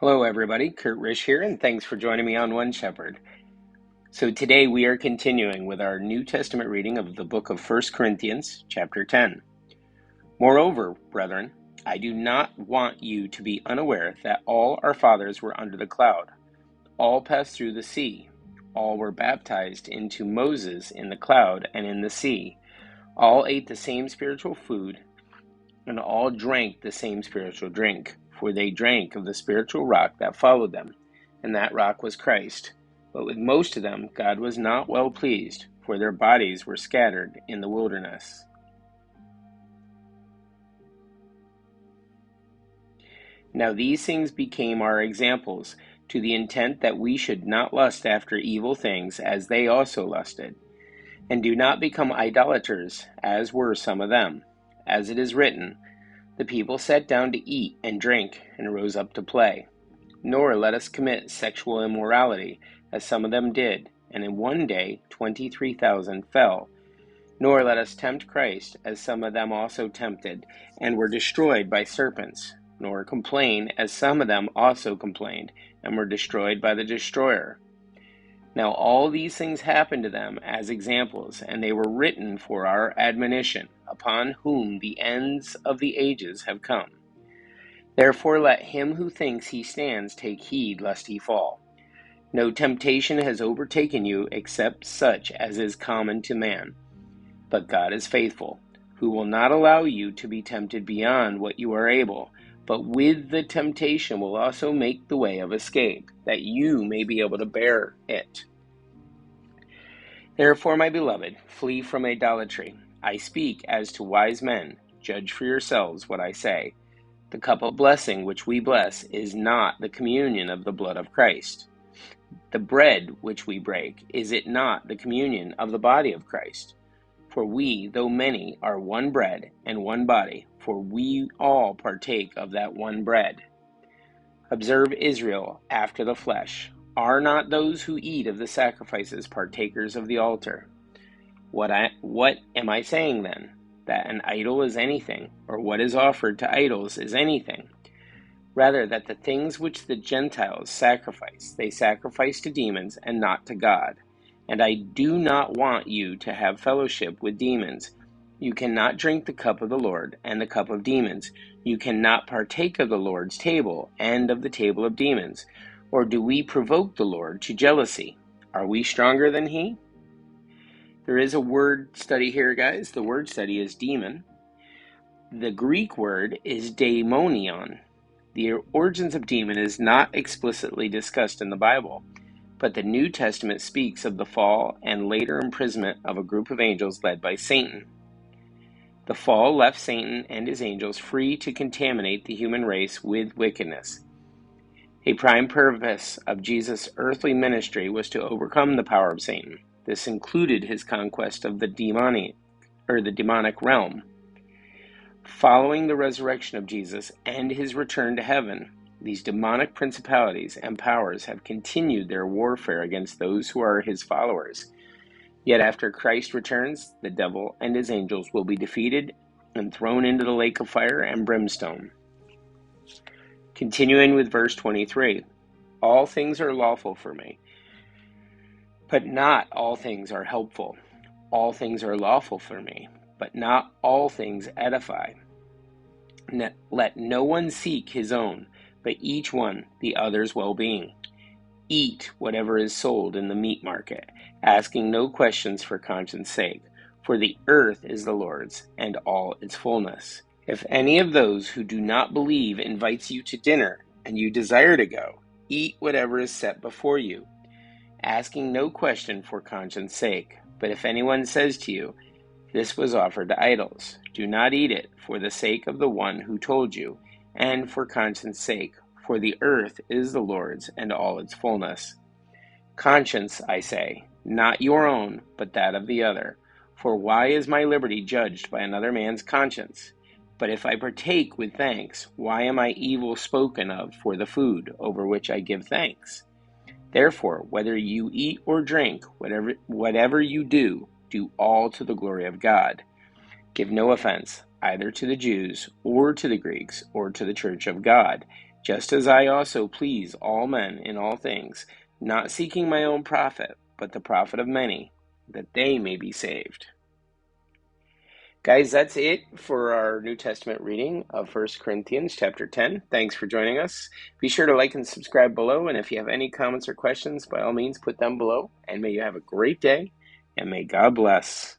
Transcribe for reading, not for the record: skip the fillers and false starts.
Hello everybody, Kurt Risch here, and thanks for joining me on One Shepherd. So today we are continuing with our New Testament reading of the book of 1 Corinthians, chapter 10. Moreover, brethren, I do not want you to be unaware that all our fathers were under the cloud. All passed through the sea. All were baptized into Moses in the cloud and in the sea. All ate the same spiritual food, and all drank the same spiritual drink. For they drank of the spiritual rock that followed them, and that rock was Christ. But with most of them God was not well pleased, for their bodies were scattered in the wilderness. Now these things became our examples, to the intent that we should not lust after evil things, as they also lusted. And do not become idolaters, as were some of them. As it is written, the people sat down to eat and drink, and rose up to play. Nor let us commit sexual immorality, as some of them did, and in one day 23,000 fell. Nor let us tempt Christ, as some of them also tempted, and were destroyed by serpents. Nor complain, as some of them also complained, and were destroyed by the destroyer. Now all these things happened to them as examples, and they were written for our admonition, upon whom the ends of the ages have come. Therefore let him who thinks he stands take heed lest he fall. No temptation has overtaken you except such as is common to man. But God is faithful, who will not allow you to be tempted beyond what you are able, but with the temptation will also make the way of escape, that you may be able to bear it. Therefore, my beloved, flee from idolatry. I speak as to wise men. Judge for yourselves what I say. The cup of blessing which we bless is not the communion of the blood of Christ. The bread which we break, is it not the communion of the body of Christ? For we, though many, are one bread and one body, for we all partake of that one bread. Observe Israel after the flesh. Are not those who eat of the sacrifices partakers of the altar? What am I saying then? That an idol is anything, or what is offered to idols is anything? Rather, that the things which the Gentiles sacrifice, they sacrifice to demons and not to God. And I do not want you to have fellowship with demons. You cannot drink the cup of the Lord and the cup of demons. You cannot partake of the Lord's table and of the table of demons. Or do we provoke the Lord to jealousy? Are we stronger than he? There is a word study here, guys. The word study is demon. The Greek word is daimonion. The origins of demon is not explicitly discussed in the Bible, but the New Testament speaks of the fall and later imprisonment of a group of angels led by Satan. The fall left Satan and his angels free to contaminate the human race with wickedness. A prime purpose of Jesus' earthly ministry was to overcome the power of Satan. This included his conquest of the demonic realm. Following the resurrection of Jesus and his return to heaven, these demonic principalities and powers have continued their warfare against those who are his followers. Yet after Christ returns, the devil and his angels will be defeated and thrown into the lake of fire and brimstone. Continuing with verse 23, all things are lawful for me, but not all things are helpful. All things are lawful for me, but not all things edify. Let no one seek his own, but each one the other's well-being. Eat whatever is sold in the meat market, asking no questions for conscience sake, for the earth is the Lord's, and all its fullness. If any of those who do not believe invites you to dinner, and you desire to go, eat whatever is set before you, asking no question for conscience sake. But if anyone says to you, this was offered to idols, do not eat it for the sake of the one who told you, and for conscience sake, for the earth is the Lord's and all its fullness. Conscience, I say, not your own, but that of the other. For why is my liberty judged by another man's conscience? But if I partake with thanks, why am I evil spoken of for the food over which I give thanks? Therefore, whether you eat or drink, whatever you do all to the glory of God. Give no offense, either to the Jews, or to the Greeks, or to the church of God. just as I also please all men in all things, not seeking my own profit, but the profit of many, that they may be saved. Guys, that's it for our New Testament reading of 1 Corinthians chapter 10. Thanks for joining us. Be sure to like and subscribe below, and if you have any comments or questions, by all means, put them below. And may you have a great day, and may God bless.